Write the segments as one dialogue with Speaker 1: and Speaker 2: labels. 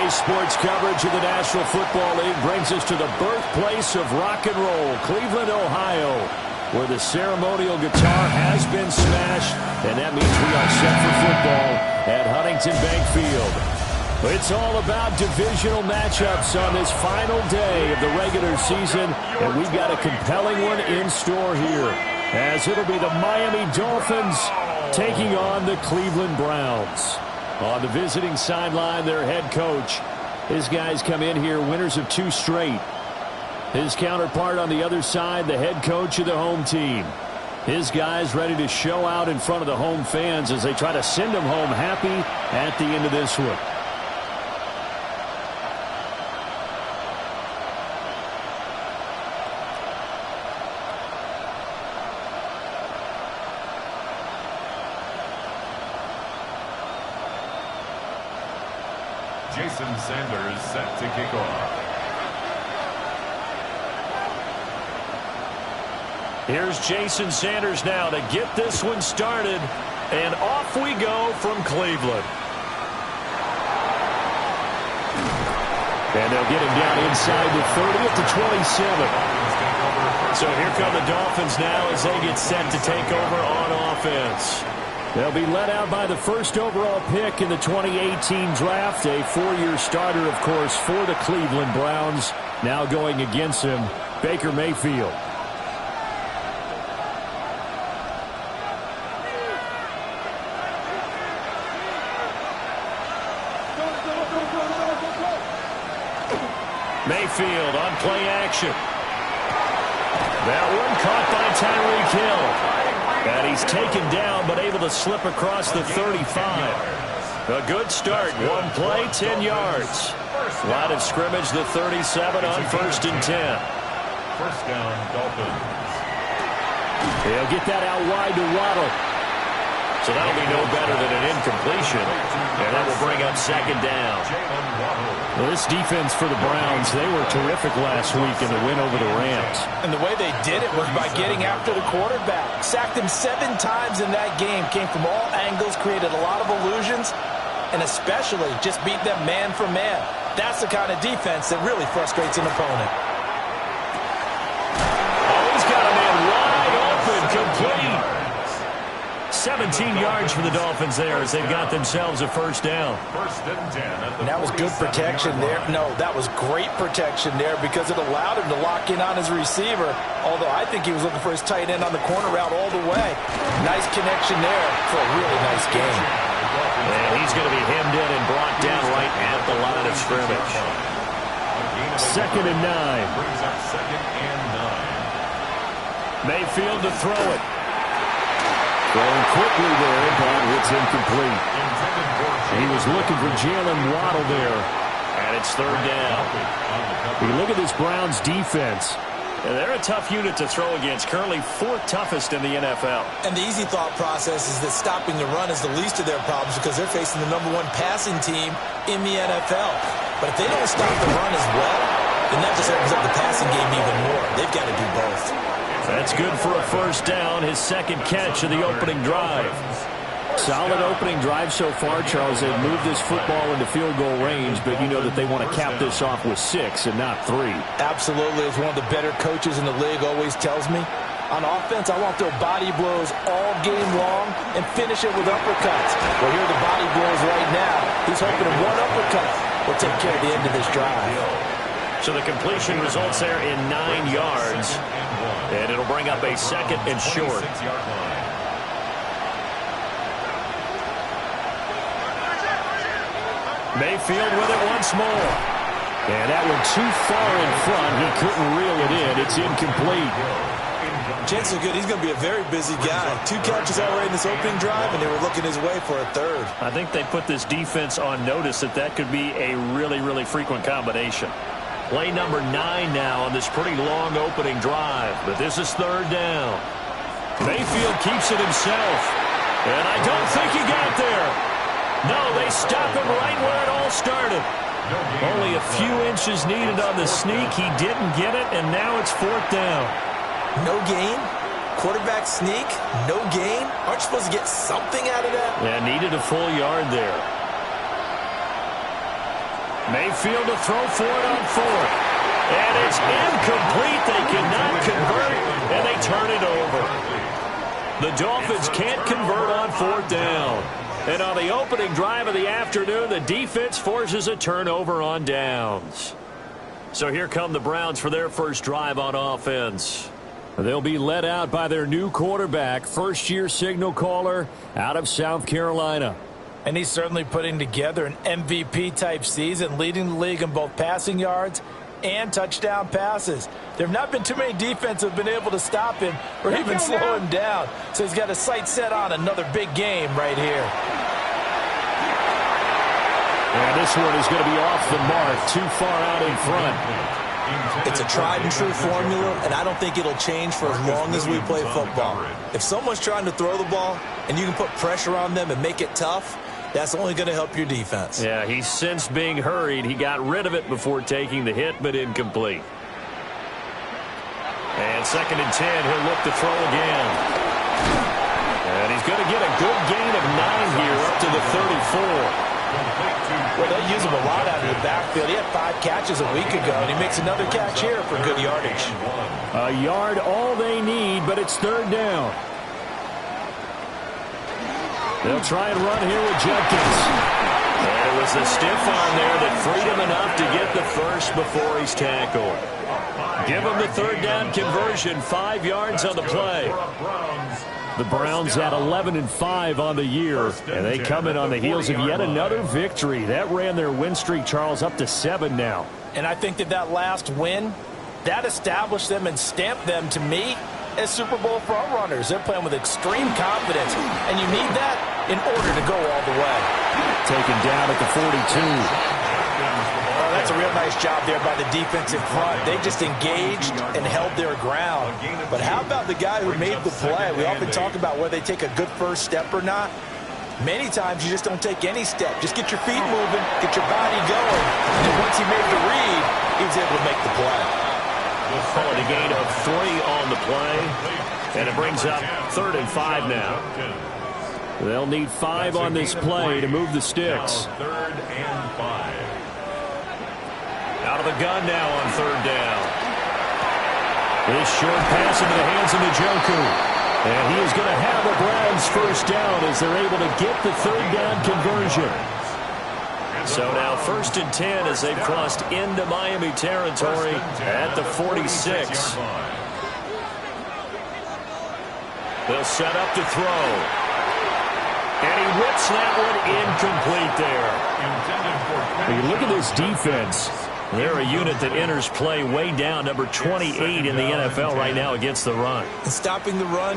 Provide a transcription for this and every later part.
Speaker 1: Today's sports coverage of the National Football League brings us to the birthplace of rock and roll, Cleveland, Ohio, where the ceremonial guitar has been smashed, and that means we are set for football at Huntington Bank Field. It's all about divisional matchups on this final day of the regular season, and we've got a compelling one in store here, as it'll be the Miami Dolphins taking on the Cleveland Browns. On the visiting sideline, their head coach. His guys come in here winners of 2 straight. His counterpart on the other side, the head coach of the home team. His guys ready to show out in front of the home fans as they try to send them home happy at the end of this one.
Speaker 2: Jason Sanders set to kick off.
Speaker 1: Here's Jason Sanders now to get this one started, and off we go from Cleveland. And they'll get him down inside the 30 at the 27. So here come the Dolphins now as they get set to take over on offense. They'll be led out by the first overall pick in the 2018 draft. A 4-year starter, of course, for the Cleveland Browns. Now going against him, Baker Mayfield. Mayfield on play action. That one caught by Tyreek Hill. And he's taken down, but able to slip across the 35. A good start. One play, 10 yards. Line of scrimmage, the 37 on 1st and 10.
Speaker 2: First down, Dolphins.
Speaker 1: He'll get that out wide to Waddle. So that'll be no better than an incompletion. And that will bring up 2nd down. Well, this defense for the Browns, they were terrific last week in the win over the Rams.
Speaker 3: And the way they did it was by getting after the quarterback. Sacked him 7 times in that game. Came from all angles, created a lot of illusions, and especially just beat them man for man. That's the kind of defense that really frustrates an opponent.
Speaker 1: Oh, he's got a man wide open, complete. 17 yards for the Dolphins there as they've got themselves a first down.
Speaker 2: First and 10 at the
Speaker 3: And that was good protection there. No, that was great protection there because it allowed him to lock in on his receiver. Although I think he was looking for his tight end on the corner route all the way. Nice connection there for a really nice game.
Speaker 1: And he's going to be hemmed in and brought down right at the line of scrimmage. 2nd and 9.
Speaker 2: Brings up 2nd and 9.
Speaker 1: Mayfield to throw it. Throwing quickly there, but it's incomplete. He was looking for Jalen Waddle there, and it's 3rd down. You look at this Browns defense. They're a tough unit to throw against, currently 4th toughest in the NFL.
Speaker 3: And the easy thought process is that stopping the run is the least of their problems because they're facing the #1 passing team in the NFL. But if they don't stop the run as well, then that just opens up the passing game even more. They've got to do both.
Speaker 1: That's good for a first down, his 2nd catch of the opening drive. Solid opening drive so far, Charles. They've moved this football into field goal range, but you know that they want to cap this off with 6 and not 3.
Speaker 3: Absolutely. As one of the better coaches in the league always tells me, on offense, I want their body blows all game long and finish it with uppercuts. Well, here are the body blows right now. He's hoping one uppercut will take care of the end of this drive.
Speaker 1: So the completion results there in 9 yards. And it'll bring up a 2nd and short. Mayfield with it once more. And that one too far in front. He couldn't reel it in. It's incomplete.
Speaker 3: Chances are good he's going to be a very busy guy. 2 catches already in this opening drive, and they were looking his way for a 3rd.
Speaker 1: I think they put this defense on notice that could be a really, really frequent combination. Play number 9 now on this pretty long opening drive. But this is 3rd down. Mayfield keeps it himself. And I don't think he got there. No, they stop him right where it all started. Only a few inches needed on the sneak. He didn't get it, and now it's 4th down.
Speaker 3: No gain? Quarterback sneak? No gain? Aren't you supposed to get something out of that?
Speaker 1: Yeah, needed a full yard there. Mayfield to throw for it on fourth. And it's incomplete. They cannot convert, and they turn it over. The Dolphins can't convert on fourth down. And on the opening drive of the afternoon, the defense forces a turnover on downs. So here come the Browns for their first drive on offense. They'll be led out by their new quarterback, first-year signal caller out of South Carolina.
Speaker 3: And he's certainly putting together an MVP-type season, leading the league in both passing yards and touchdown passes. There have not been too many defenses that have been able to stop him or even slow him down. So he's got his sights set on another big game right here.
Speaker 1: And this one is going to be off the mark, too far out in front.
Speaker 4: It's a tried-and-true formula, and I don't think it'll change for as long as we play football. If someone's trying to throw the ball and you can put pressure on them and make it tough, that's only going to help your defense.
Speaker 1: Yeah, he's since being hurried. He got rid of it before taking the hit, but incomplete. And 2nd and 10, he'll look to throw again. And he's going to get a good gain of 9 here up to the 34.
Speaker 3: Well, they use him a lot out of the backfield. He had 5 catches a week ago, and he makes another catch here for good yardage.
Speaker 1: A yard all they need, but it's 3rd down. They'll try and run here with Judkins. There was a stiff arm there that freed him enough to get the first before he's tackled. Give him the 3rd down conversion, 5 yards on the play. The Browns at 11-5 on the year, and they come in on the heels of yet another victory. That ran their win streak, Charles, up to 7 now.
Speaker 3: And I think that last win, that established them and stamped them, to me, as Super Bowl front runners. They're playing with extreme confidence, and you need that in order to go all the way.
Speaker 1: Taken down at the 42.
Speaker 3: Oh, that's a real nice job there by the defense in front. They just engaged and held their ground. But how about the guy who made the play? We often talk about whether they take a good first step or not. Many times you just don't take any step. Just get your feet moving, get your body going. And once he made the read, he was able to make the play.
Speaker 1: We'll call it a gain of 3 on the play. And it brings up 3rd and 5 now. They'll need 5 on this play to move the sticks.
Speaker 2: 3rd and 5.
Speaker 1: Out of the gun now on 3rd down. This short pass into the hands of Njoku. And he is going to have the Browns first down as they're able to get the 3rd down conversion. So now 1st and 10 as they've crossed into Miami territory at the 46. They'll set up to throw. And he whips that one incomplete there. When you look at this defense, they're a unit that enters play way down, number 28 in the NFL right now against the run.
Speaker 4: And stopping the run,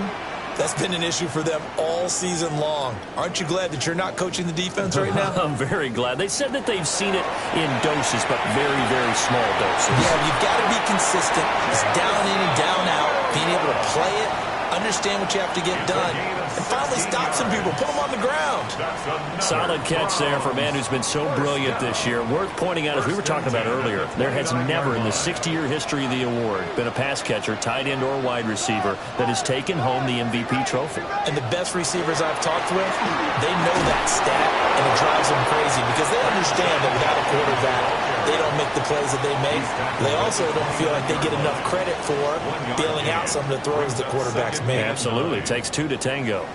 Speaker 4: that's been an issue for them all season long. Aren't you glad that you're not coaching the defense right now?
Speaker 1: I'm very glad. They said that they've seen it in doses, but very, very small doses.
Speaker 4: Yeah, you've got to be consistent. It's down in and down out, being able to play it, understand what you have to get done, and finally stop some people, put them on the ground.
Speaker 1: Solid catch there for a man who's been so brilliant this year. Worth pointing out, as we were talking about earlier, there has never in the 60-year history of the award been a pass catcher, tight end, or wide receiver that has taken home the MVP trophy.
Speaker 4: And the best receivers I've talked with, they know that stat, and it drives them crazy because they understand that without a quarterback, they don't make the plays that they make. They also don't feel like they get enough credit for bailing out some of the throws the quarterbacks make.
Speaker 1: Absolutely. It takes 2 to tango.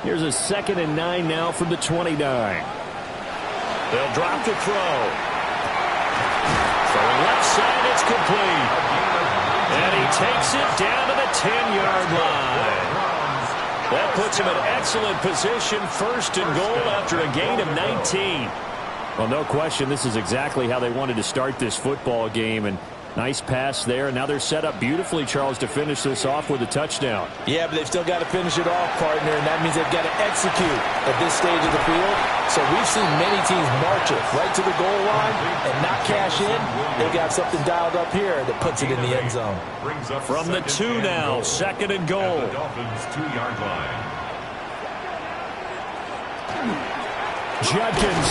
Speaker 1: Here's a 2nd and 9 now from the 29. They'll drop the throw. For left side, it's complete. And he takes it down to the 10-yard line. That puts him in excellent position, 1st and goal after a gain of 19. Well, no question, this is exactly how they wanted to start this football game. And nice pass there. Now they're set up beautifully, Charles, to finish this off with a touchdown.
Speaker 3: Yeah, but they've still got to finish it off, partner, and that means they've got to execute at this stage of the field. So we've seen many teams march it right to the goal line and not cash in. They've got something dialed up here that puts it in the end zone.
Speaker 1: From the 2 now, 2nd and goal.
Speaker 2: The Dolphins' 2-yard line.
Speaker 1: Judkins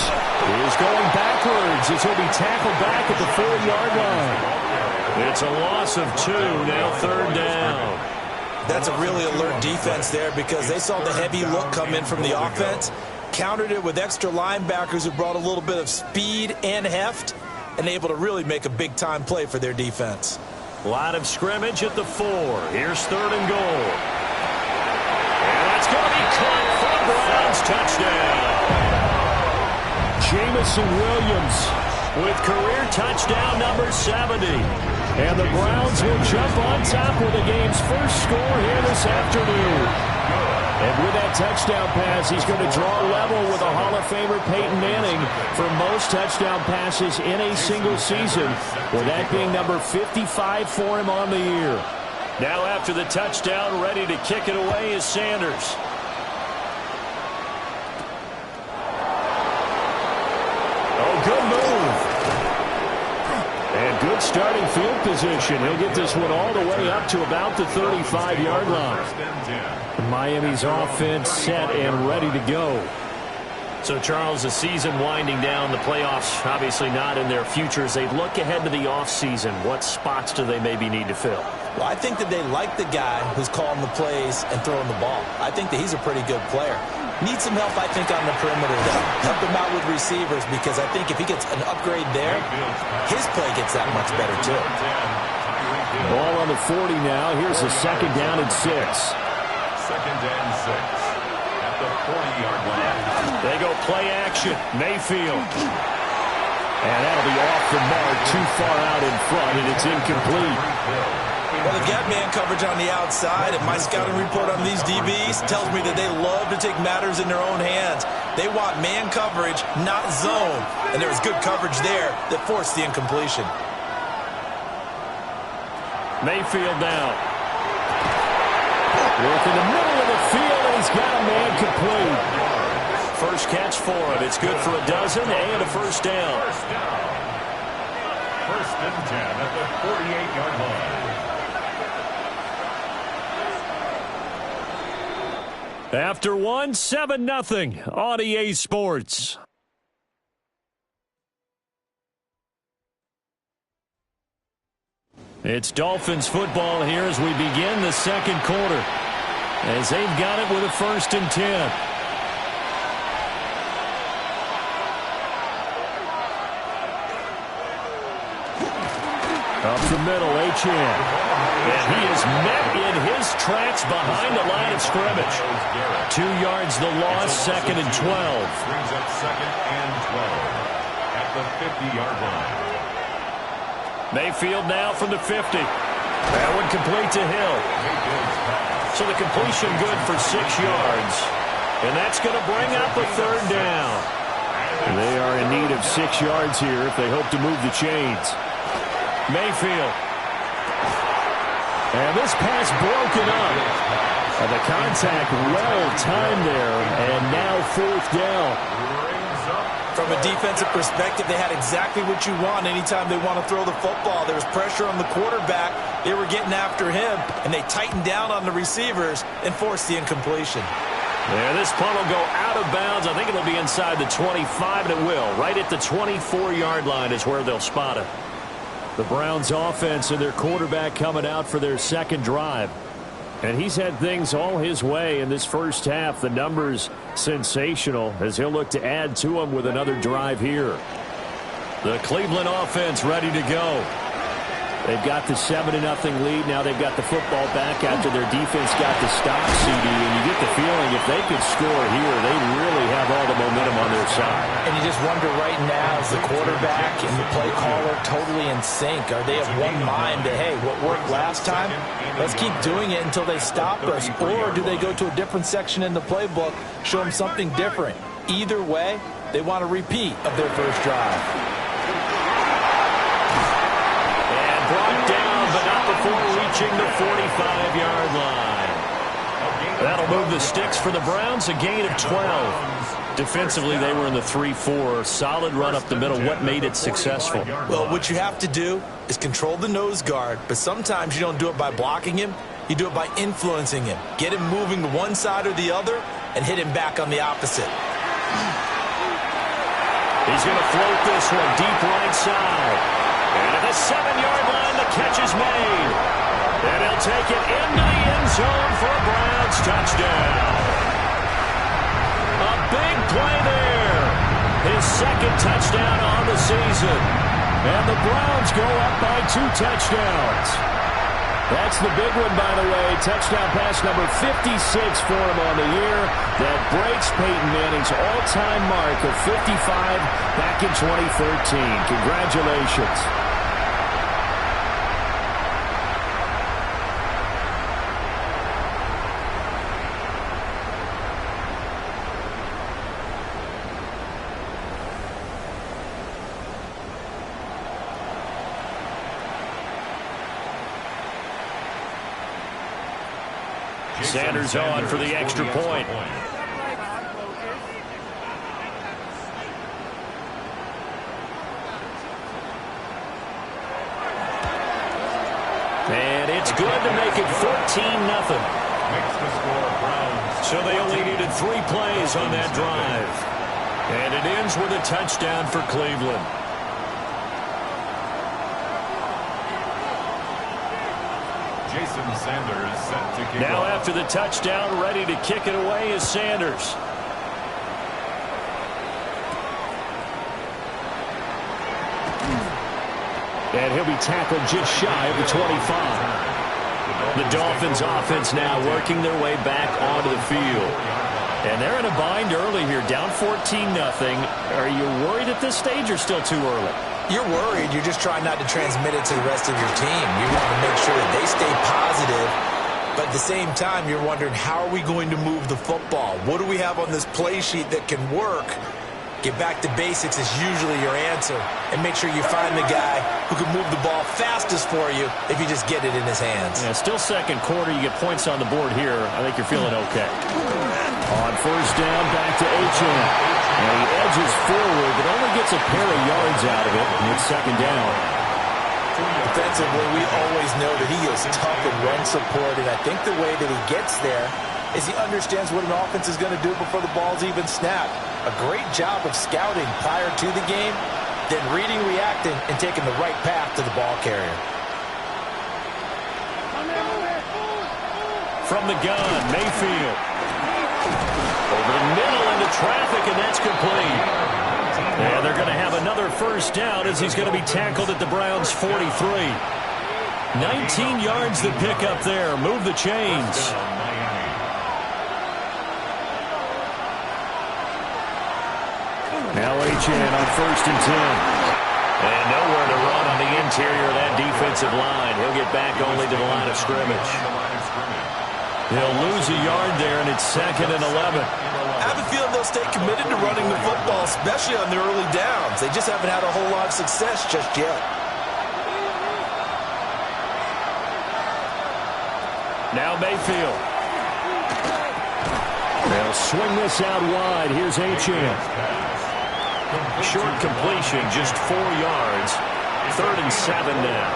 Speaker 1: is going backwards as he'll be tackled back at the 4-yard line. It's a loss of 2, now 3rd down.
Speaker 4: That's a really alert defense there because they saw the heavy look come in from the offense, countered it with extra linebackers who brought a little bit of speed and heft, and able to really make a big-time play for their defense.
Speaker 1: Line of scrimmage at the 4. Here's 3rd and goal. And that's going to be caught for the Browns. Touchdown. Jameson Williams with career touchdown number 70. And the Browns will jump on top with the game's first score here this afternoon. And with that touchdown pass, he's going to draw level with a Hall of Famer Peyton Manning for most touchdown passes in a single season, with that being number 55 for him on the year. Now after the touchdown, ready to kick it away is Sanders. Oh, good move. And good starting field position. He'll get this one all the way up to about the 35-yard line. Miami's offense set and ready to go. So, Charles, the season winding down, the playoffs obviously not in their future. As they look ahead to the offseason, what spots do they maybe need to fill?
Speaker 4: Well, I think that they like the guy who's calling the plays and throwing the ball. I think that he's a pretty good player. Needs some help, I think, on the perimeter, though. Help him out with receivers, because I think if he gets an upgrade there, his play gets that much better, too.
Speaker 1: Ball on the 40 now. Here's a 2nd down and 6.
Speaker 2: 2nd and 6 at the 40-yard line.
Speaker 1: They go play action. Mayfield. And that'll be off the mark, too far out in front, and it's incomplete.
Speaker 4: Well, they've got man coverage on the outside, and my scouting report on these DBs tells me that they love to take matters in their own hands. They want man coverage, not zone, and there was good coverage there that forced the incompletion. Mayfield
Speaker 1: now. Work in the middle of the field, and he's got a man complete. First catch for him. It's good for a dozen and a first down.
Speaker 2: First and 10 at the 48-yard line.
Speaker 1: After one, 7-0 on EA Sports. It's Dolphins football here as we begin the second quarter, as they've got it with a 1st and 10. Up the middle, Achane. And he is met in his tracks behind the line of scrimmage. 2 yards the loss, 2nd and 12.
Speaker 2: Brings up 2nd and 12 at the 50-yard line.
Speaker 1: Mayfield now from the 50. That one complete to Hill. So the completion good for 6 yards. And that's going to bring up a 3rd down. They are in need of 6 yards here if they hope to move the chains. Mayfield. And this pass broken up. And the contact well timed there. And now 4th down. From a defensive perspective, they had exactly what you want anytime they want to throw the football. There was pressure on the quarterback. They were getting after him, and they tightened down on the receivers and forced the incompletion. Yeah, this punt will go out of bounds. I think it'll be inside the 25, and it will. Right at the 24-yard line is where they'll spot it. The Browns offense and their quarterback coming out for their second drive. And he's had things all his way in this first half. The numbers sensational as he'll look to add to them with another drive here. The Cleveland offense ready to go. They've got the 7-0 lead. Now they've got the football back after their defense got the stop, CD. And you get the feeling if they could score here, they really have all the momentum on their side.
Speaker 4: And you just wonder right now, is the quarterback and the play caller totally in sync? Are they of one mind that, hey, what worked last time, let's keep doing it until they stop us? Or do they go to a different section in the playbook, show them something different? Either way, they want a repeat of their first drive.
Speaker 1: Brought down, but not before reaching the 45-yard line. That'll move the sticks for the Browns, a gain of 12. Defensively, they were in the 3-4. Solid run up the middle. What made it successful?
Speaker 4: Well, what you have to do is control the nose guard, but sometimes you don't do it by blocking him. You do it by influencing him. Get him moving to one side or the other and hit him back on the opposite.
Speaker 1: He's going to float this one deep right side. And at the 7-yard line, the catch is made. And he'll take it into the end zone for a Browns touchdown. A big play there. His second touchdown on the season. And the Browns go up by 2 touchdowns. That's the big one, by the way. Touchdown pass number 56 for him on the year. That breaks Peyton Manning's all-time mark of 55 back in 2013. Congratulations. Sanders on for the extra point. And it's good to make it 14-0. So they only needed 3 plays on that drive. And it ends with a touchdown for Cleveland.
Speaker 2: Jason Sanders set to kick
Speaker 1: Now
Speaker 2: off.
Speaker 1: after the touchdown, ready to kick it away is Sanders. And he'll be tackled just shy of the 25. The Dolphins offense now working their way back onto the field. And they're in a bind early here, down 14-0. Are you worried at this stage or still too early?
Speaker 4: You're worried. You're just trying not to transmit it to the rest of your team. You want to make sure that they stay positive. But at the same time, you're wondering, how are we going to move the football? What do we have on this play sheet that can work? Get back to basics is usually your answer. And make sure you find the guy who can move the ball fastest for you if you just get it in his hands.
Speaker 1: Yeah, still second quarter. You get points on the board here. I think you're feeling okay. On first down, back to Achane. And he edges forward, but only gets a pair of yards out of it. And it's second down.
Speaker 4: Defensively, we always know that he is tough in run support, and I think the way that he gets there is he understands what an offense is going to do before the ball's even snapped. A great job of scouting prior to the game, then reading, reacting, and taking the right path to the ball carrier.
Speaker 1: From the gun, Mayfield. Over the middle into traffic, and that's complete. And they're going to have another first down as he's going to be tackled at the Browns' 43. 19 yards to pick up there. Move the chains. Now Achane on first and 10. And nowhere to run on the interior of that defensive line. He'll get back only to the line of scrimmage. He'll lose a yard there, and it's second and 11.
Speaker 4: I have a feeling they'll stay committed to running the football, especially on their early downs. They just haven't had a whole lot of success just yet.
Speaker 1: Now Mayfield. They'll swing this out wide. Here's Achane. Short completion, just 4 yards. Third and 7 now.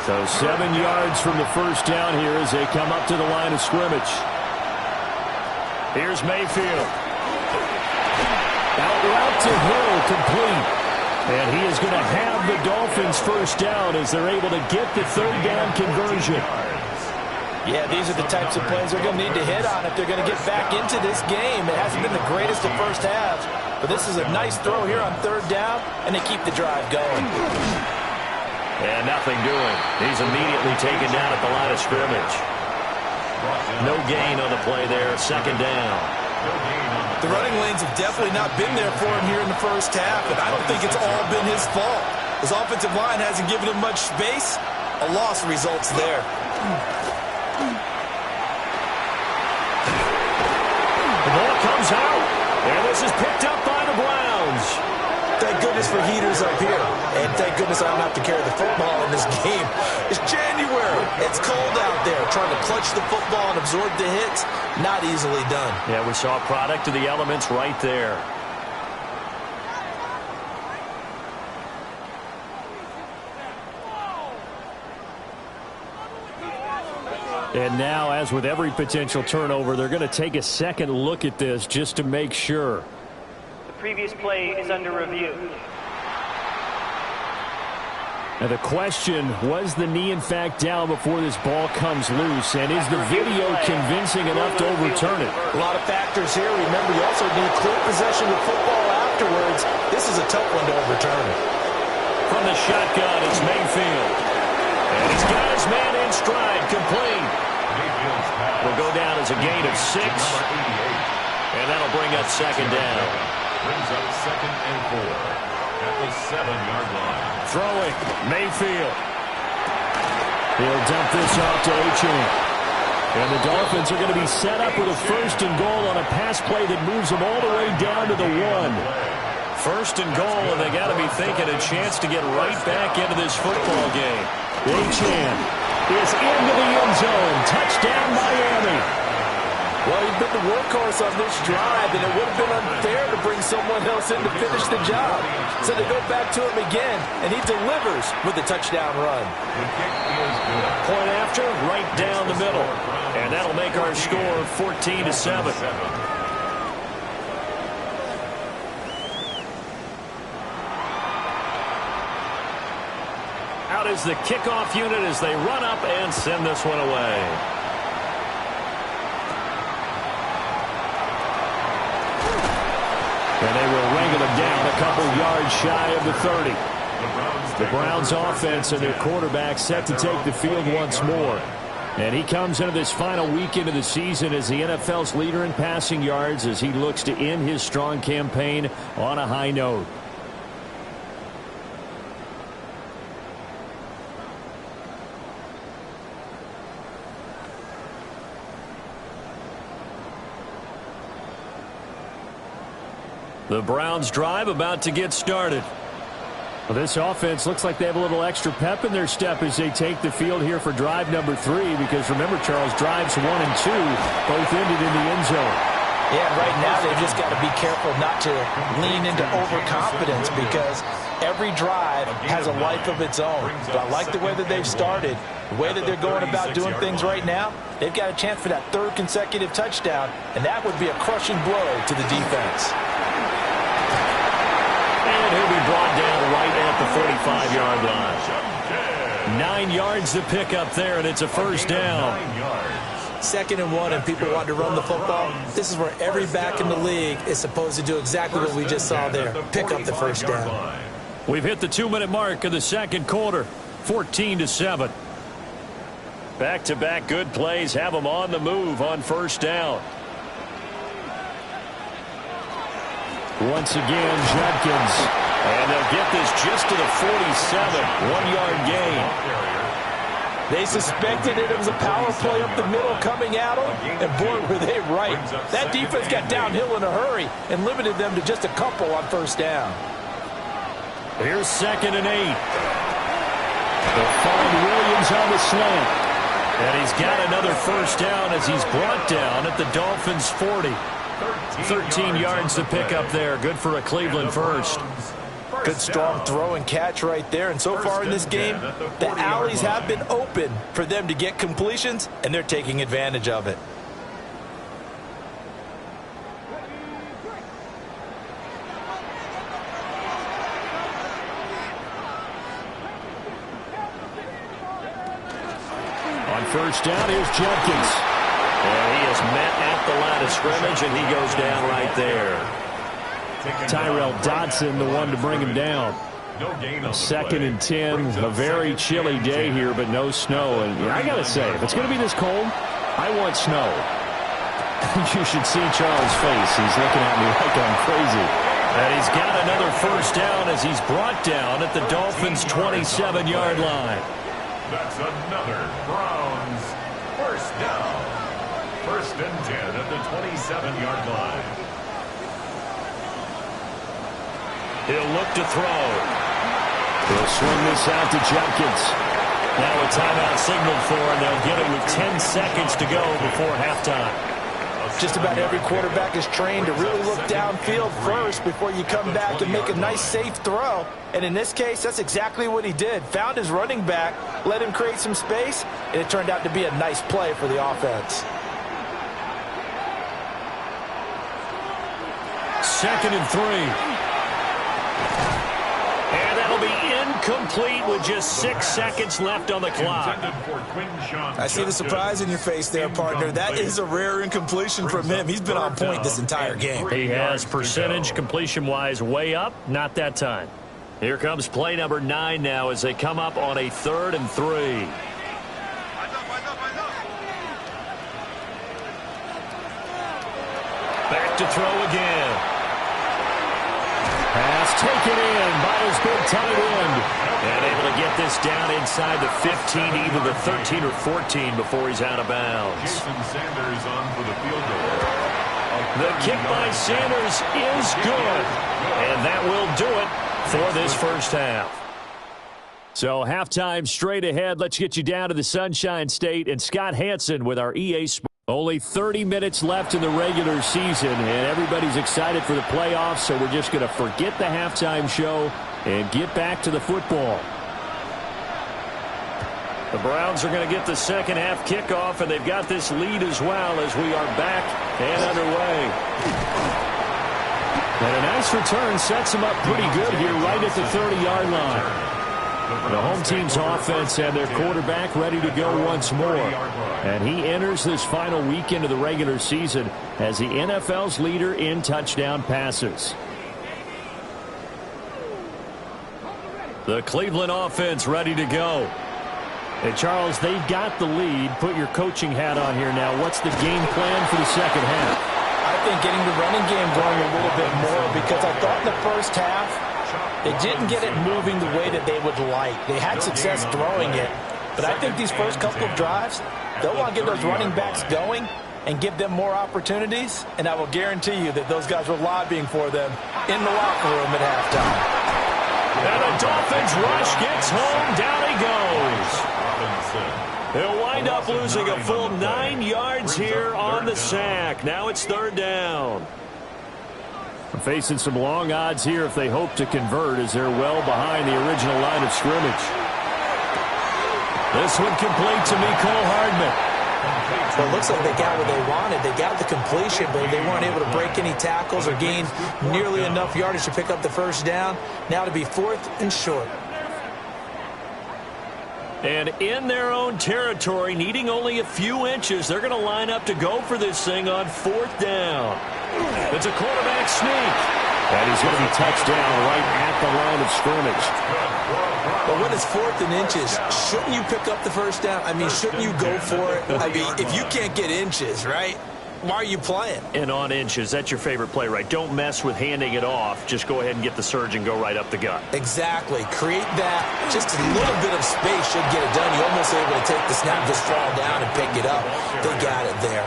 Speaker 1: So 7 yards from the first down here as they come up to the line of scrimmage. Here's Mayfield. Out route to Hill, complete. And he is going to have the Dolphins first down as they're able to get the third down conversion.
Speaker 4: Yeah, these are the types of plays they're going to need to hit on if they're going to get back into this game. It hasn't been the greatest of first halves, but this is a nice throw here on third down, and they keep the drive going.
Speaker 1: And nothing doing. He's immediately taken down at the line of scrimmage. No gain on the play there. Second down.
Speaker 4: The running lanes have definitely not been there for him here in the first half, and I don't think it's all been his fault. His offensive line hasn't given him much space. A loss results there.
Speaker 1: The ball comes out, and this is picked up by the Browns.
Speaker 4: Thank goodness for heaters up here. And thank goodness I don't have to carry the football in this game. It's January. It's cold out there. Trying to clutch the football and absorb the hits, not easily done.
Speaker 1: Yeah, we saw a product of the elements right there. And now, as with every potential turnover, they're going to take a second look at this just to make sure.
Speaker 5: Previous play is under review.
Speaker 1: Now the question, was the knee in fact down before this ball comes loose? And is the video convincing enough to overturn it?
Speaker 4: A lot of factors here. Remember, you also need clear possession of football afterwards. This is a tough one to overturn.
Speaker 1: From the shotgun, it's Mayfield. And he's got his man in stride, complete. Will go down as a gain of 6. And that'll bring up second down.
Speaker 2: Brings up 2nd and 4 at the 7-yard line.
Speaker 1: Throwing, Mayfield. He'll dump this off to Achane. And the Dolphins are going to be set up with a 1st and goal on a pass play that moves them all the way down to the 1. 1st and goal, and they got to be thinking a chance to get right back into this football game. Achane is into the end zone. Touchdown, Miami.
Speaker 3: Well, he's been the workhorse on this drive, and it would have been unfair to bring someone else in to finish the job. So they go back to him again, and he delivers with a touchdown run.
Speaker 1: Point after, right down the middle. And that'll make our score 14-7. Out is the kickoff unit as they run up and send this one away. And they will wrangle him down a couple yards shy of the 30. The Browns offense and their quarterback set to take the field once more. And he comes into this final weekend of the season as the NFL's leader in passing yards as he looks to end his strong campaign on a high note. The Browns drive about to get started. Well, this offense looks like they have a little extra pep in their step as they take the field here for drive number 3 because remember, Charles, drives 1 and 2 both ended in the end zone.
Speaker 3: Yeah, right now they've just got to be careful not to lean into overconfidence because every drive has a life of its own. But I like the way that they've started, the way that they're going about doing things right now. They've got a chance for that 3rd consecutive touchdown, and that would be a crushing blow to the defense.
Speaker 1: And he'll be brought down right at the 45-yard line. 9 yards to pick up there, and it's a 1st down.
Speaker 3: 2nd and 1, and people want to run the football. This is where every back in the league is supposed to do exactly what we just saw there. Pick up the 1st down.
Speaker 1: We've hit the 2-minute mark of the 2nd quarter. 14-7. Back-to-back good plays have them on the move on 1st down. Once again, Judkins. And they'll get this just to the 47. 1-yard gain.
Speaker 3: They suspected it was a power play up the middle coming at them, and boy, were they right. That defense got downhill in a hurry and limited them to just a couple on 1st down.
Speaker 1: Here's 2nd and 8. They'll find Williams on the slant. And he's got another 1st down as he's brought down at the Dolphins' 40. 13 yards to pick up there. Good for a Cleveland 1st.
Speaker 3: Good strong throw and catch right there. And so far in this game, the alleys have been open for them to get completions, and they're taking advantage of it.
Speaker 1: On 1st down, here's Judkins. And he is met at the line of scrimmage, and he goes down right there. Tyrell Dodson, the one to bring him down. 2nd and 10. A very chilly day here, but no snow. And I got to say, if it's going to be this cold, I want snow. You should see Charles' face. He's looking at me like I'm crazy. And he's got another 1st down as he's brought down at the Dolphins' 27-yard line.
Speaker 2: That's another Browns 1st down. 1st and 10 at the 27-yard line.
Speaker 1: He'll look to throw. He'll swing this out to Judkins. Now a timeout signaled for, and they'll get it with 10 seconds to go before halftime.
Speaker 3: Just about every quarterback is trained to really look downfield first before you come back and make a nice, safe throw. And in this case, that's exactly what he did. Found his running back, let him create some space, and it turned out to be a nice play for the offense.
Speaker 1: 2nd and 3. And that'll be incomplete with just 6 seconds left on the clock.
Speaker 4: I see the surprise in your face there, partner. That is a rare incompletion from him. He's been on point this entire game.
Speaker 1: He has percentage completion-wise way up. Not that time. Here comes play number 9 now as they come up on a 3rd and 3. Back to throw again. Pass taken in by his big tight end. And able to get this down inside the 15, either the 13 or 14 before he's out of bounds.
Speaker 2: Jason Sanders on for the field goal.
Speaker 1: The kick by Sanders is good. And that will do it for this first half. So halftime straight ahead. Let's get you down to the Sunshine State and Scott Hansen with our EA Sports. Only 30 minutes left in the regular season, and everybody's excited for the playoffs, so we're just going to forget the halftime show and get back to the football. The Browns are going to get the second half kickoff, and they've got this lead as well as we are back and underway. And a nice return sets them up pretty good here right at the 30-yard line. The home team's offense and their quarterback ready to go once more. And he enters this final weekend of the regular season as the NFL's leader in touchdown passes. The Cleveland offense ready to go. And Charles, they've got the lead. Put your coaching hat on here now. What's the game plan for the second half?
Speaker 4: I think getting the running game going a little bit more, because I thought in the first half they didn't get it moving the way that they would like. They had success throwing it, but I think these first couple of drives, they'll want to get those running backs going and give them more opportunities, and I will guarantee you that those guys were lobbying for them in the locker room at halftime.
Speaker 1: And the Dolphins rush gets home. Down he goes. They'll wind up losing a full 9 yards here on the sack. Now it's 3rd down. Facing some long odds here if they hope to convert, as they're well behind the original line of scrimmage. This one complete to Mecole Hardman.
Speaker 4: Well, it looks like they got what they wanted. They got the completion, but they weren't able to break any tackles or gain nearly enough yardage to pick up the first down. Now to be 4th and short.
Speaker 1: And in their own territory, needing only a few inches, they're going to line up to go for this thing on 4th down. It's a quarterback sneak. And he's going to be touched down right at the line of scrimmage.
Speaker 4: But when it's 4th and inches, shouldn't you pick up the first down? I mean, shouldn't you go for it? I mean, if you can't get inches, right? Why are you playing?
Speaker 1: And on inches, that's your favorite play, right? Don't mess with handing it off. Just go ahead and get the surge and go right up the gut.
Speaker 4: Exactly. Create that. Just a little bit of space should get it done. You're almost able to take the snap, just fall down and pick it up. They got it there.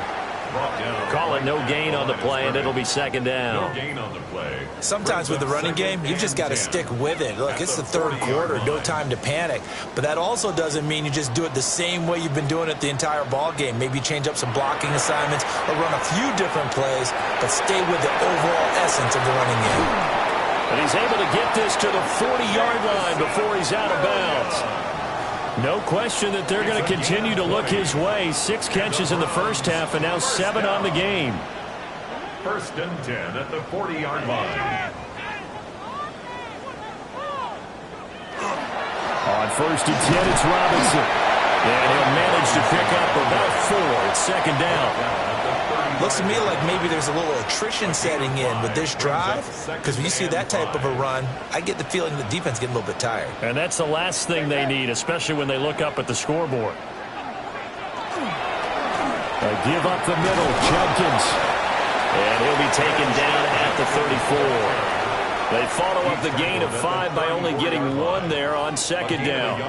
Speaker 1: Call it no gain on the play, and it'll be 2nd down.
Speaker 2: No gain on the play.
Speaker 4: Sometimes with the running game, you've just got to stick with it. Look, it's the 3rd quarter, no time to panic. But that also doesn't mean you just do it the same way you've been doing it the entire ball game. Maybe change up some blocking assignments or run a few different plays, but stay with the overall essence of the running game.
Speaker 1: And he's able to get this to the 40-yard line before he's out of bounds. No question that they're going to continue to look his way. 6 catches in the first half and now 7 on the game.
Speaker 2: 1st and 10 at the 40-yard line.
Speaker 1: On 1st and 10, it's Robinson. And he'll manage to pick up about 4. It's 2nd down.
Speaker 4: Looks to me like maybe there's a little attrition setting in with this drive, because when you see that type of a run, I get the feeling the defense getting a little bit tired.
Speaker 1: And that's the last thing they need, especially when they look up at the scoreboard. A give up the middle, Judkins. And he'll be taken down at the 34. They follow up the gain of 5 by only getting 1 there on 2nd down.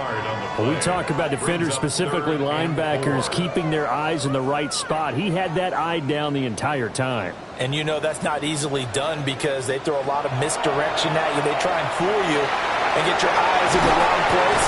Speaker 1: When we talk about defenders, specifically linebackers, keeping their eyes in the right spot, he had that eye down the entire time.
Speaker 4: And you know that's not easily done because they throw a lot of misdirection at you. They try and fool you and get your eyes in the wrong place.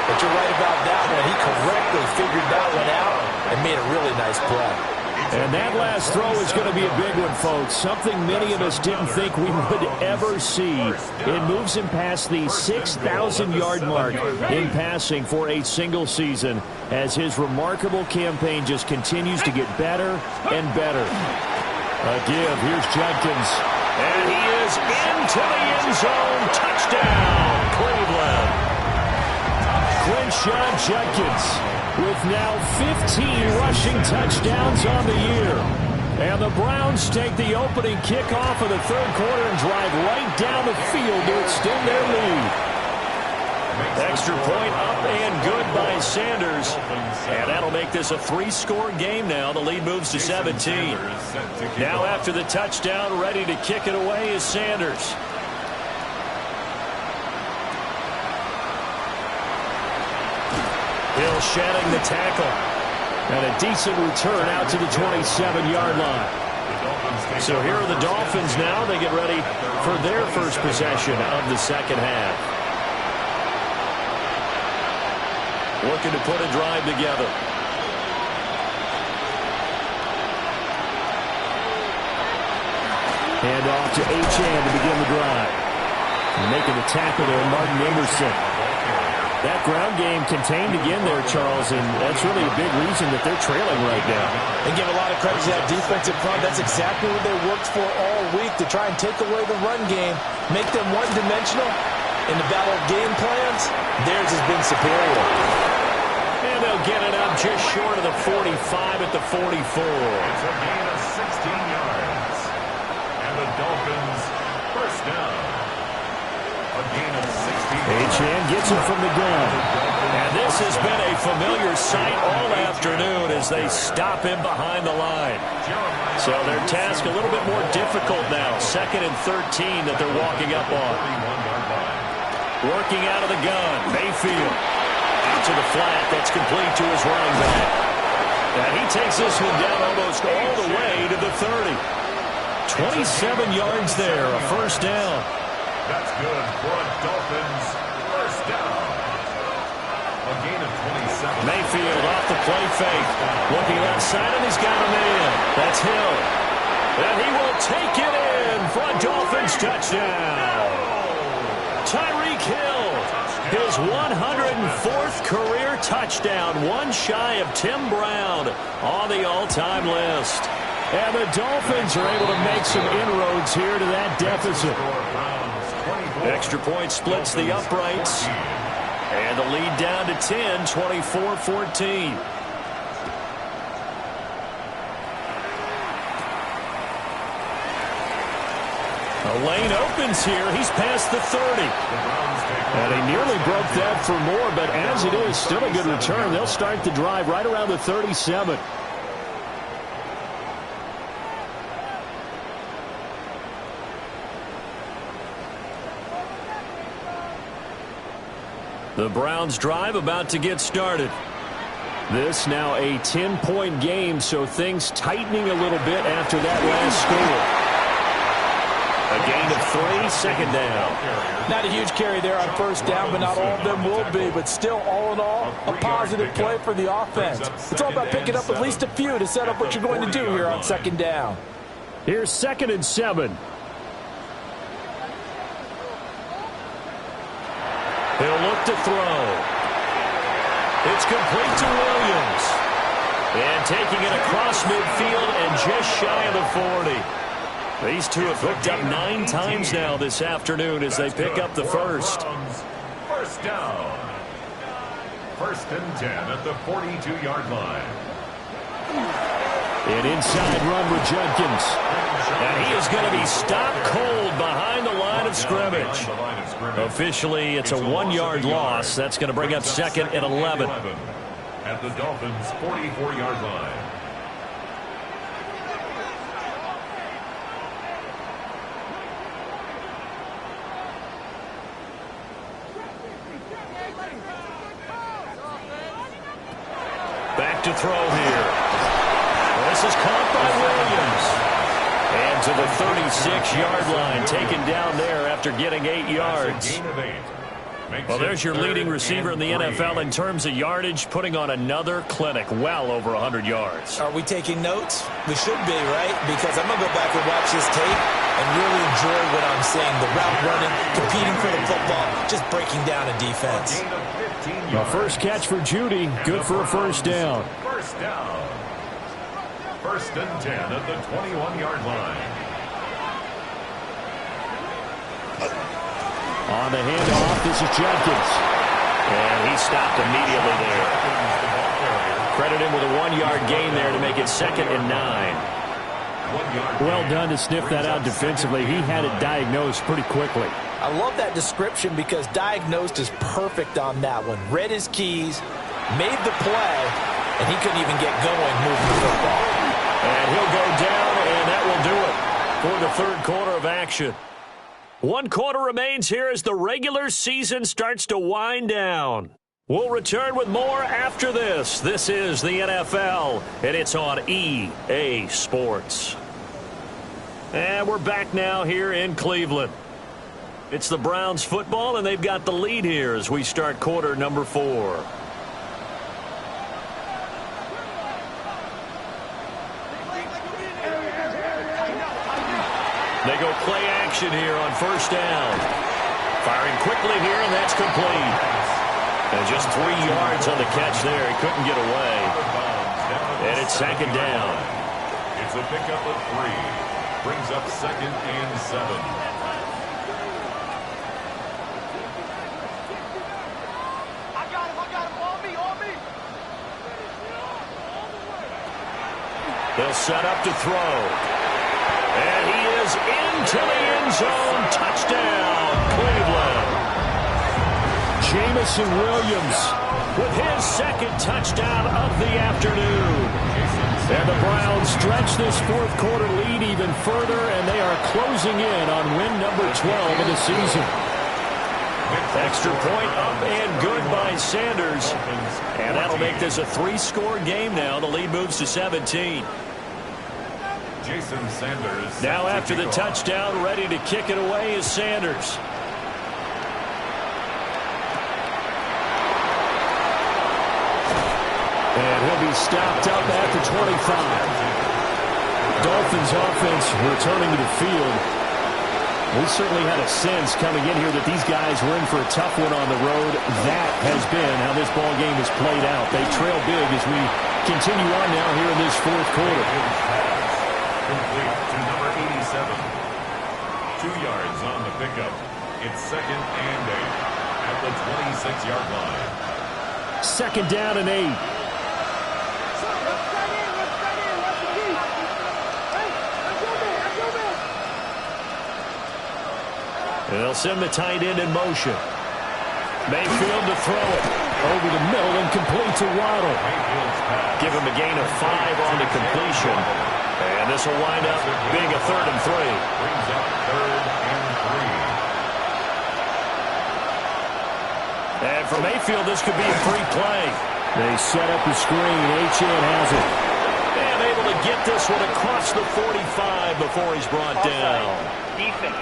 Speaker 4: But you're right about that one. He correctly figured that one out and made a really nice play.
Speaker 1: And that last throw is going to be a big one, folks. Something many of us didn't think we would ever see. It moves him past the 6,000-yard mark in passing for a single season as his remarkable campaign just continues to get better and better. A give. Here's Judkins. And he is into the end zone. Touchdown, Cleveland. Quinshon Judkins with now 15 rushing touchdowns on the year. And the Browns take the opening kickoff of the third quarter and drive right down the field to extend their lead. Extra point up and good by Sanders. And that'll make this a 3-score game now. The lead moves to 17. Now after the touchdown, ready to kick it away is Sanders. Hill shedding the tackle. And a decent return out to the 27-yard line. So here are the Dolphins now. They get ready for their first possession of the second half. Looking to put a drive together. Hand off to Achane to begin the drive. Making the tackle there, Martin Emerson. That ground game contained again there, Charles, and that's really a big reason that they're trailing right now.
Speaker 3: And give a lot of credit to that defensive front. That's exactly what they worked for all week, to try and take away the run game, make them one-dimensional. In the battle of game plans, theirs has been superior.
Speaker 1: And they'll get it up just short of the 45 at the 44.
Speaker 2: It's a gain of 16 yards. And the Dolphins first down. A gain of 16.
Speaker 1: Achane gets it from the gun. And this has been a familiar sight all afternoon as they stop him behind the line. So their task a little bit more difficult now. 2nd and 13 that they're walking up on. Working out of the gun. Mayfield. Out to the flat. That's complete to his running back. And he takes this one down almost all the way to the 30. 27 yards there. A first down.
Speaker 2: That's good for a Dolphins first down. A gain of 27.
Speaker 1: Mayfield off the play fake. Looking left side, and he's got him in. That's Hill. And he will take it in for a Dolphins touchdown. Tyreek Hill, his 104th career touchdown, one shy of Tim Brown on the all-time list. And the Dolphins are able to make some inroads here to that deficit. Extra point splits the uprights. And the lead down to 10, 24-14. A lane opens here. He's past the 30. And he nearly broke that for more, but as it is, still a good return. They'll start the drive right around the 37. The Browns drive about to get started. This now a 10-point game, so things tightening a little bit after that last score. A gain of 3, second down.
Speaker 3: Not a huge carry there on first down, but not all of them will be. But still, all in all, a positive play for the offense. It's all about picking up at least a few to set up what you're going to do here on second down.
Speaker 1: Here's 2nd and 7. He'll look to throw. It's complete to Williams. And taking it across midfield and just shy of the 40. These two have hooked up 9 times now this afternoon as they pick up the first.
Speaker 2: First down. 1st and 10 at the 42-yard line.
Speaker 1: An inside run with Judkins. And he is going to be stopped cold behind the line of scrimmage. Officially, it's a 1-yard loss. That's going to bring up 2nd and 11.
Speaker 2: At the Dolphins' 44-yard line.
Speaker 1: Back to throw here. This is caught by Williams. And to the 36-yard line, taken down there after getting 8 yards. Well, there's your leading receiver in the NFL in terms of yardage, putting on another clinic, well over 100 yards.
Speaker 4: Are we taking notes? We should be, right? Because I'm going to go back and watch this tape and really enjoy what I'm seeing. The route running, competing for the football, just breaking down a defense.
Speaker 1: Well, first catch for Judy, good for a first down.
Speaker 2: First down. 1st and 10 at the 21-yard line.
Speaker 1: On the handoff, this is Judkins. And he stopped immediately there. Credit him with a 1-yard gain there to make it 2nd and 9.
Speaker 2: 1-yard
Speaker 1: Well done to sniff that out defensively. He had it diagnosed pretty quickly.
Speaker 3: I love that description because diagnosed is perfect on that one. Read his keys, made the play, and he couldn't even get going moving the football.
Speaker 1: And he'll go down, and that will do it for the third quarter of action. 1 quarter remains here as the regular season starts to wind down. We'll return with more after this. This is the NFL, and it's on EA Sports. And we're back now here in Cleveland. It's the Browns football, and they've got the lead here as we start quarter number 4. They go play action here on first down. Firing quickly here, and that's complete. And just 3 yards on the catch there. He couldn't get away. And it's second down.
Speaker 2: It's a pickup of 3. Brings up 2nd and 7.
Speaker 6: I got him. On me.
Speaker 1: They'll set up to throw. And he is into the end zone. Touchdown, Cleveland. Jameson Williams with his second touchdown of the afternoon. And the Browns stretch this fourth quarter lead even further, and they are closing in on win number 12 of the season. Extra point up and good by Sanders. And that'll make this a 3-score game now. The lead moves to 17.
Speaker 2: Jason Sanders.
Speaker 1: Now after the touchdown, ready to kick it away is Sanders. And he'll be stopped up at the 25. Dolphins offense returning to the field. We certainly had a sense coming in here that these guys were in for a tough one on the road. That has been how this ball game has played out. They trail big as we continue on now here in this fourth quarter.
Speaker 2: Complete to number 87. 2 yards on the pickup. It's 2nd and 8 at the 26-yard line.
Speaker 1: 2nd down and 8. They'll send the tight end in motion. Mayfield to throw it. Over the middle and complete to Waddle. Give him a gain of 5 on the completion. And this will wind up being a 3rd and 3.
Speaker 2: Brings up 3rd and 3.
Speaker 1: And for Mayfield, this could be a free play. They set up the screen. Achane has it. And able to get this one across the 45 before he's brought down.
Speaker 5: Defense.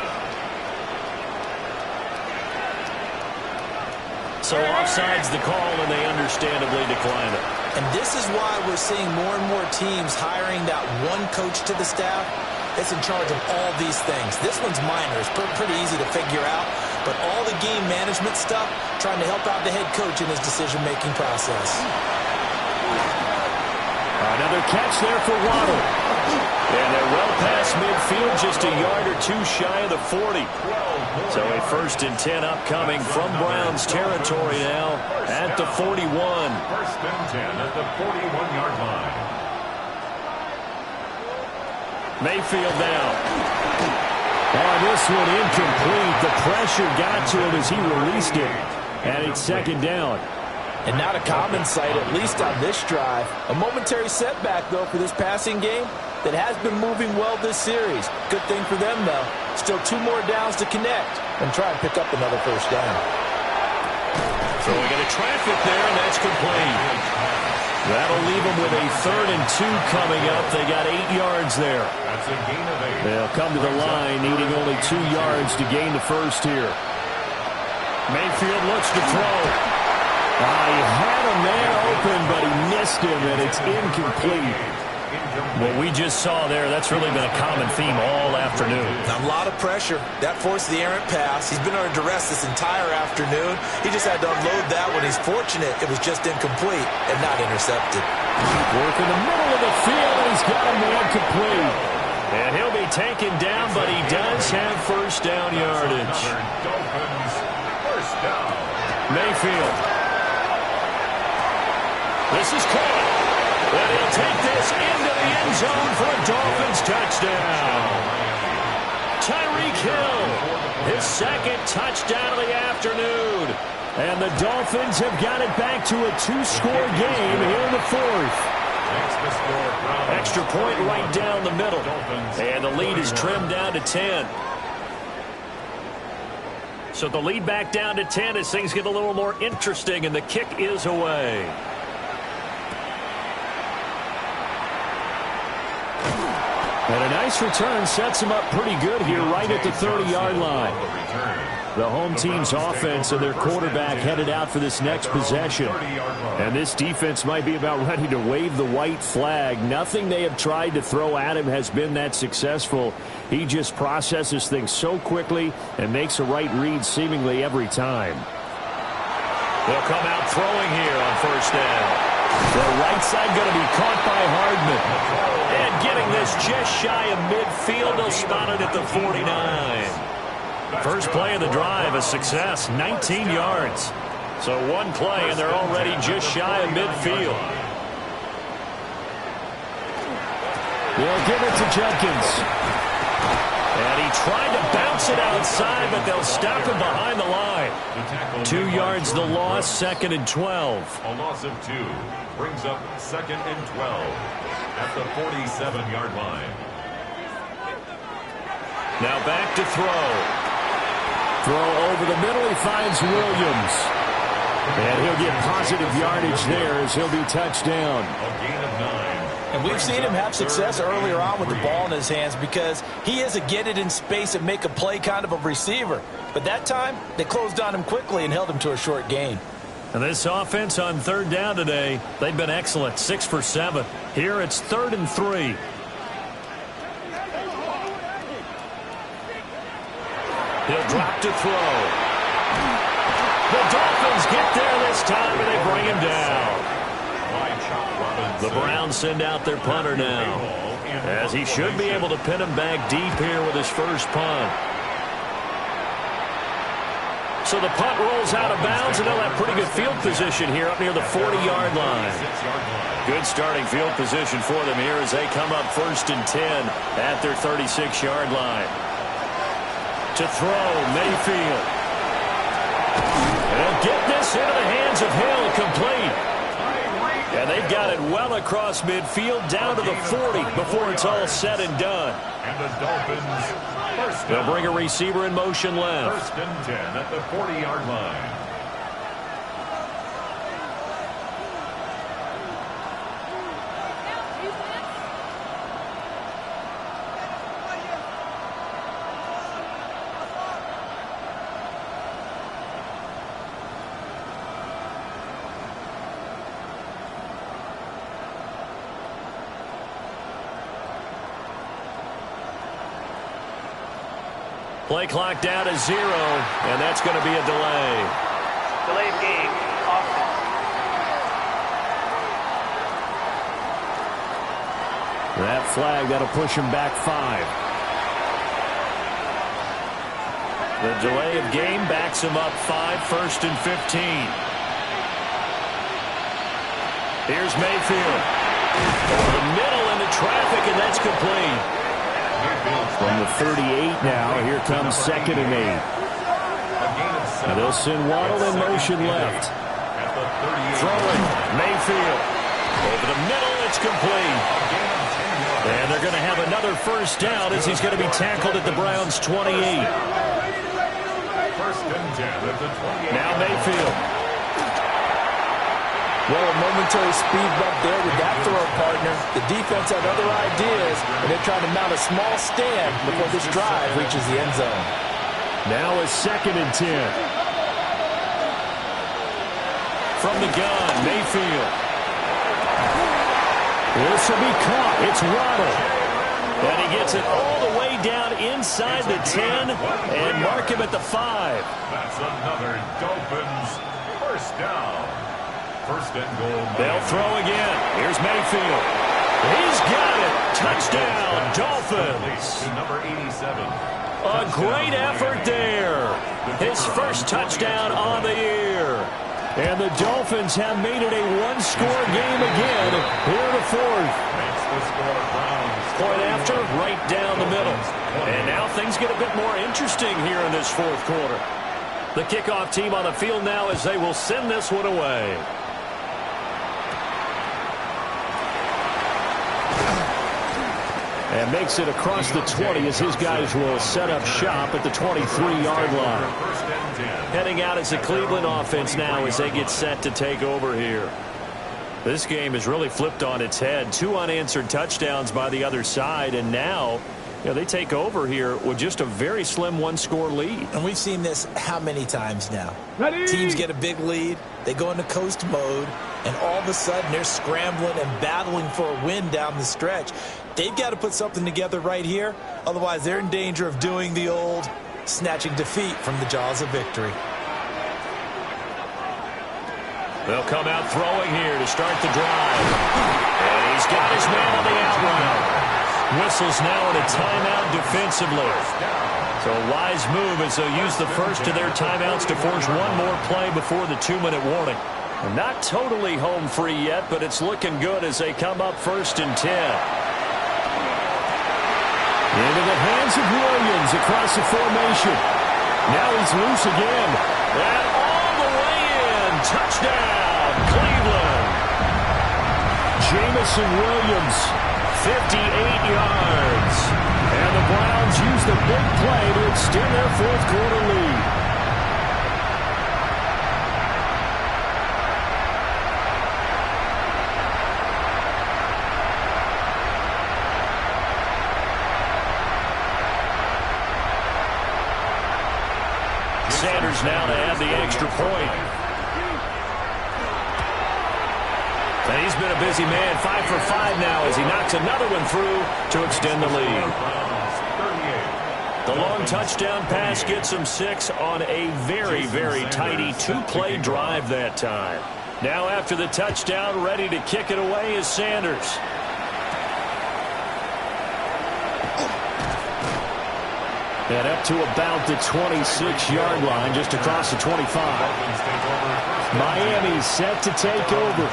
Speaker 1: So offside's the call, and they understandably decline it.
Speaker 3: And this is why we're seeing more and more teams hiring that one coach to the staff that's in charge of all these things. This one's minor. It's pretty easy to figure out. But all the game management stuff, trying to help out the head coach in his decision-making process.
Speaker 1: Another catch there for Waddle. And they're well past midfield, just a yard or 2 shy of the 40. So a 1st and 10 upcoming from Browns territory now at the 41.
Speaker 2: 1st and 10 at the 41-yard line.
Speaker 1: Mayfield now. Oh, this one incomplete. The pressure got to him as he released it. And it's 2nd down.
Speaker 3: And not a common sight, at least on this drive. A momentary setback, though, for this passing game that has been moving well this series. Good thing for them, though. Still 2 more downs to connect and try and pick up another 1st down.
Speaker 1: Throwing into traffic there, and that's complete. That'll leave them with a 3rd and 2 coming up. They got 8 yards there.
Speaker 2: That's a gain of 8.
Speaker 1: They'll come to the line, needing only 2 yards to gain the 1st here. Mayfield looks to throw. He had a man open, but he missed him, and it's incomplete. What we just saw there, that's really been a common theme all afternoon.
Speaker 3: A lot of pressure. That forced the errant pass. He's been under duress this entire afternoon. He just had to unload that one. He's fortunate it was just incomplete and not intercepted.
Speaker 1: Work in the middle of the field, and he's got a man complete. And he'll be taken down, but he does have 1st down yardage.
Speaker 2: Dolphins, 1st down.
Speaker 1: Mayfield. This is caught. And he'll take this into the end zone for a Dolphins touchdown. Tyreek Hill, his second touchdown of the afternoon. And the Dolphins have got it back to a 2-score game here in the fourth. Extra point right down the middle. And the lead is trimmed down to 10. So the lead back down to 10 as things get a little more interesting, and the kick is away. And a nice return sets him up pretty good here right at the 30-yard line. The home team's offense and their quarterback headed out for this next possession. And this defense might be about ready to wave the white flag. Nothing they have tried to throw at him has been that successful. He just processes things so quickly and makes a right read seemingly every time. They'll come out throwing here on first down. The right side going to be caught by Hardman. And getting this just shy of midfield, they'll spot it at the 49. First play of the drive, a success, 19 yards. So one play, and they're already just shy of midfield. They'll give it to Jenkins. And he tried to bounce it outside, but they'll stop him behind the line. 2 yards the loss, 2nd and 12.
Speaker 2: A loss of 2 brings up 2nd and 12 at the 47-yard line.
Speaker 1: Now back to throw. Throw over the middle, he finds Williams. And he'll get positive yardage there as he'll be touched down.
Speaker 2: A gain of 9.
Speaker 4: And we've seen him have success earlier on with the ball in his hands because he is a get it in space and make a play kind of a receiver. But that time, they closed on him quickly and held him to a short gain.
Speaker 1: And this offense on third down today, they've been excellent, 6 for 7. Here it's 3rd and 3. He'll drop to throw. The Dolphins get there this time, and they bring him down. The Browns send out their punter now, as he should be able to pin him back deep here with his first punt. So the punt rolls out of bounds, and they'll have pretty good field position here up near the 40-yard line. Good starting field position for them here as they come up 1st and 10 at their 36-yard line. To throw, Mayfield. And he'll get this into the hands of Hill, complete. And they've got it well across midfield down to the 40 before it's all said and done.
Speaker 2: And the Dolphins first down.
Speaker 1: They'll bring a receiver in motion left.
Speaker 2: 1st and 10 at the 40-yard line.
Speaker 1: Play clock down to 0, and that's going to be a delay.
Speaker 5: Delay of game, offense.
Speaker 1: That flag, that'll push him back 5. The delay of game backs him up 5, 1st and 15. Here's Mayfield. Over the middle into traffic, and that's complete. From the 38 now, here comes 2nd and 8. And they'll send Waddle in motion left. Throwing, Mayfield. Over the middle, it's complete. And they're going to have another first down as he's going to be tackled at the Browns' 28. Now Mayfield.
Speaker 4: Well, a momentary speed bump there with that throw, partner. The defense had other ideas, and they're trying to mount a small stand before this drive reaches the end zone.
Speaker 1: Now a 2nd and 10. From the gun, Mayfield. This will be caught. It's Waddle. And he gets it all the way down inside the 10 and mark him at the 5.
Speaker 2: That's another Dolphins first down. 1st and goal.
Speaker 1: They'll throw again. Here's Mayfield. He's got it. Touchdown, Dolphins.
Speaker 2: Number 87.
Speaker 1: A great effort there. His first touchdown on the year. And the Dolphins have made it a one-score game again here in the fourth. Point after, right down the middle. And now things get a bit more interesting here in this fourth quarter. The kickoff team on the field now as they will send this one away. And makes it across the 20 as his guys will set up shop at the 23-yard line. Heading out as the Cleveland offense now as they get set to take over here. This game is really flipped on its head. 2 unanswered touchdowns by the other side, and now they take over here with just a very slim one-score lead.
Speaker 4: And we've seen this how many times now?
Speaker 6: Ready?
Speaker 4: Teams get a big lead, they go into coast mode, and all of a sudden they're scrambling and battling for a win down the stretch. They've got to put something together right here, otherwise they're in danger of doing the old snatching defeat from the jaws of victory.
Speaker 1: They'll come out throwing here to start the drive. And he's got his man on the out route. Whistles now in a timeout defensively. So a wise move as they'll use the first of their timeouts to force one more play before the 2-minute warning. They're not totally home free yet, but it's looking good as they come up 1st and 10. Into the hands of Williams across the formation. Now he's loose again. And all the way in. Touchdown, Cleveland. Jamison Williams, 58 yards. And the Browns use the big play to extend their fourth quarter lead. Sanders now to add the extra point. And he's been a busy man, 5 for 5 now as he knocks another one through to extend the lead. The long touchdown pass gets him 6 on a very, very tidy 2-play drive that time. Now after the touchdown, ready to kick it away is Sanders. And up to about the 26-yard line, just across the 25. Miami set to take over.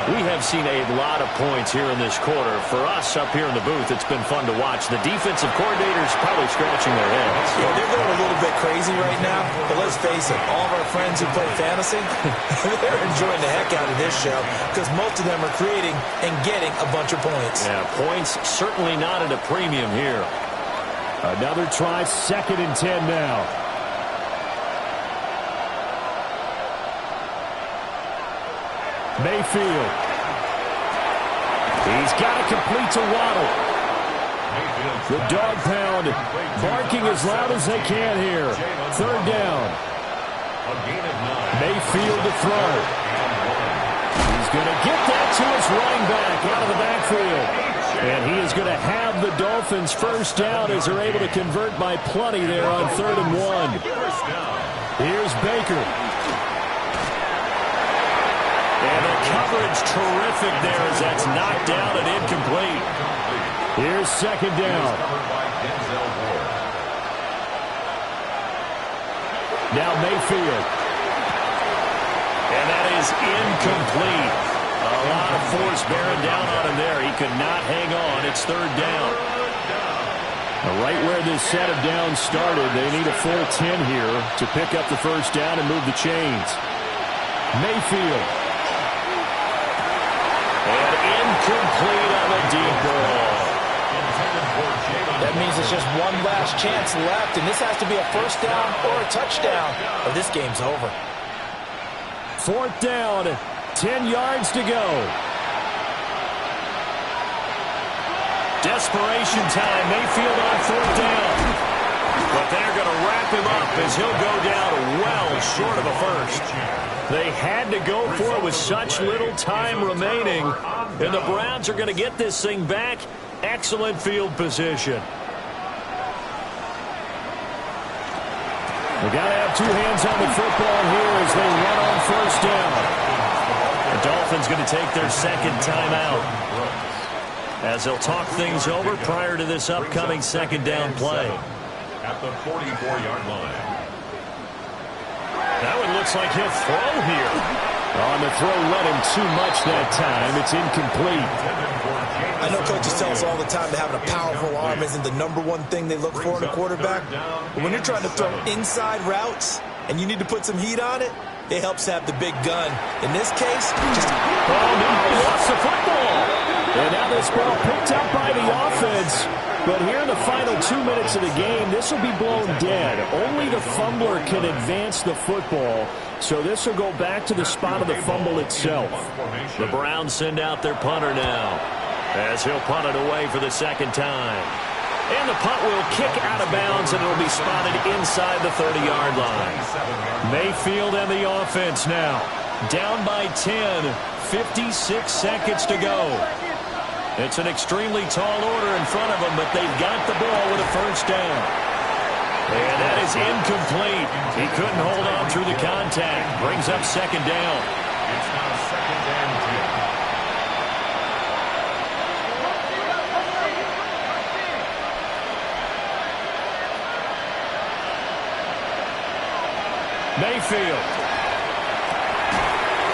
Speaker 1: We have seen a lot of points here in this quarter. For us up here in the booth, it's been fun to watch. The defensive coordinators probably scratching their heads.
Speaker 4: Yeah, they're going a little bit crazy right now, but let's face it, all of our friends who play fantasy, they're enjoying the heck out of this show because most of them are creating and getting a bunch of points.
Speaker 1: Yeah, points certainly not at a premium here. Another try, 2nd and 10 now. Mayfield. He's got it complete to Waddle. The dog pound barking as loud as they can here. 3rd down. Mayfield to throw. He's going to get that to his running back out of the backfield. And he is going to have the Dolphins first down as they're able to convert by plenty there on 3rd and 1. Here's Baker. And the coverage terrific there as that's knocked down and incomplete. Here's 2nd down. Now Mayfield. And that is incomplete. A lot of force bearing down on him there. He could not hang on. It's 3rd down. Right where this set of downs started, they need a full 10 here to pick up the first down and move the chains. Mayfield. And incomplete on the deep ball.
Speaker 4: That means it's just one last chance left, and this has to be a first down or a touchdown, or this game's over.
Speaker 1: 4th down. 10 yards to go. Desperation time. Mayfield on 4th down. But they're going to wrap him up as he'll go down well short of a first. They had to go for it with such little time remaining. And the Browns are going to get this thing back. Excellent field position. We've got to have 2 hands on the football here as they run on 1st down. The Dolphins going to take their 2nd timeout as they'll talk things over prior to this upcoming 2nd down play.
Speaker 2: At the 44-yard line.
Speaker 1: That one looks like he'll throw here. On the throw, let him too much that time. It's incomplete.
Speaker 4: I know coaches tell us all the time that having a powerful arm isn't the #1 thing they look for in a quarterback. But when you're trying to throw inside routes and you need to put some heat on it, it helps to have the big gun. In this case, just...
Speaker 1: Oh, no, he lost the football. And now this ball picked up by the offense. But here in the final 2 minutes of the game, this will be blown dead. Only the fumbler can advance the football. So this will go back to the spot of the fumble itself. The Browns send out their punter now, as he'll punt it away for the second time. And the punt will kick out of bounds, and it'll be spotted inside the 30-yard line. Mayfield and the offense now. Down by 10, 56 seconds to go. It's an extremely tall order in front of them, but they've got the ball with a first down. And that is incomplete. He couldn't hold on through the contact. Brings up second down.
Speaker 2: It's now second and 10.
Speaker 1: Mayfield.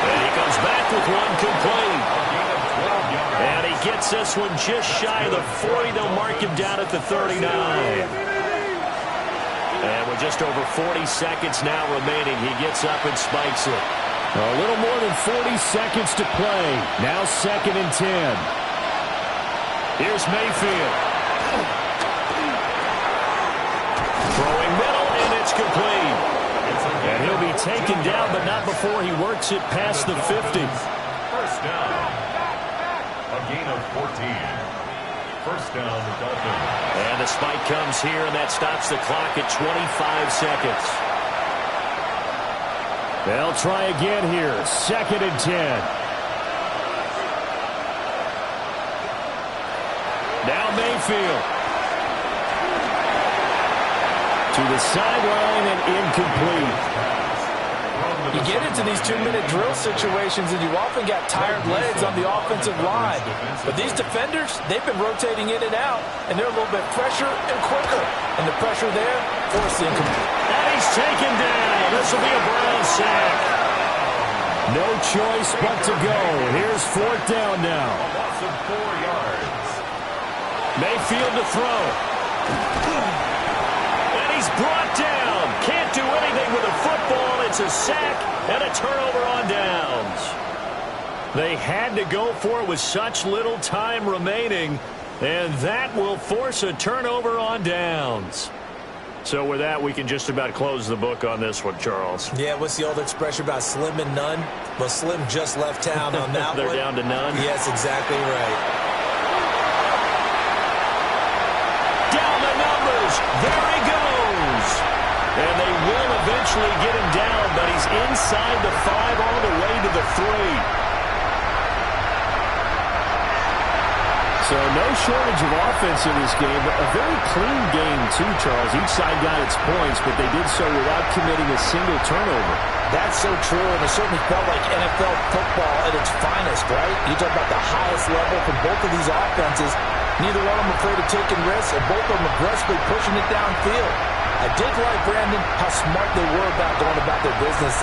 Speaker 1: And he comes back with one complete. And he gets this one just shy of the 40. They'll mark him down at the 39. And with just over 40 seconds now remaining, he gets up and spikes it. A little more than 40 seconds to play. Now second and 10. Here's Mayfield. Throwing middle, and it's complete. And he'll be taken down, but not before he works it past the 50.
Speaker 2: First down. A gain of 14. First down, the Dolphins.
Speaker 1: And the spike comes here, and that stops the clock at 25 seconds. They'll try again here. Second and 10. Now Mayfield. To the sideline and incomplete.
Speaker 3: You get into these 2-minute drill situations and you often got tired legs on the offensive line. But these defenders, they've been rotating in and out, and they're a little bit fresher and quicker. And the pressure there, forced incomplete.
Speaker 1: And he's taken down. This will be a Brown sack. No choice but to go. Here's fourth down now.
Speaker 2: Loss of 4 yards.
Speaker 1: Mayfield to throw. And he's brought down. Can't do anything with a football. It's a sack and a turnover on downs. They had to go for it with such little time remaining, and that will force a turnover on downs. So with that, we can just about close the book on this one, Charles.
Speaker 4: Yeah, what's the old expression about slim and none? Well, Slim just left town on that
Speaker 1: They're
Speaker 4: one.
Speaker 1: down to none?
Speaker 4: Yes, exactly right.
Speaker 1: Down the numbers. There he goes. And they will eventually get him down, but he's inside the 5 all the way to the 3. So no shortage of offense in this game, but a very clean game too, Charles. Each side got its points, but they did so without committing a single turnover.
Speaker 3: That's so true, and it certainly felt like NFL football at its finest, right? You talk about the highest level from both of these offenses. Neither one of them afraid of taking risks, and both of them aggressively pushing it downfield. I did like, Brandon, how smart they were about going about their business.